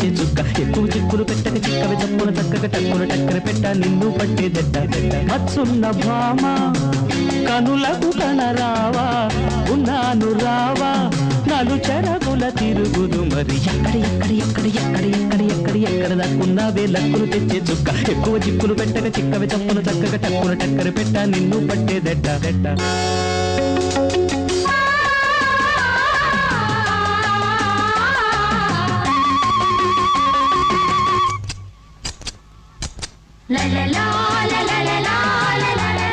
తెచ్చే చుక్క ఎక్కువ చిక్కులు పెట్టక చిక్కవి చప్పున చక్కగా టక్కున టక్కర పెట్ట నిన్ను పట్టే దడ్డ మత్సున్న భామ కనులకు కనరావా ఉన్నాను రావా నలు చెరగుల తిరుగుదు మరి ఎక్కడ దక్కున్నావే లక్కులు తెచ్చే చుక్క ఎక్కువ చిక్కులు పెట్టక చిక్కవి చప్పున చక్కగా టక్కున టక్కర పెట్ట నిన్ను పట్టే దడ్డ la la la la la la la la la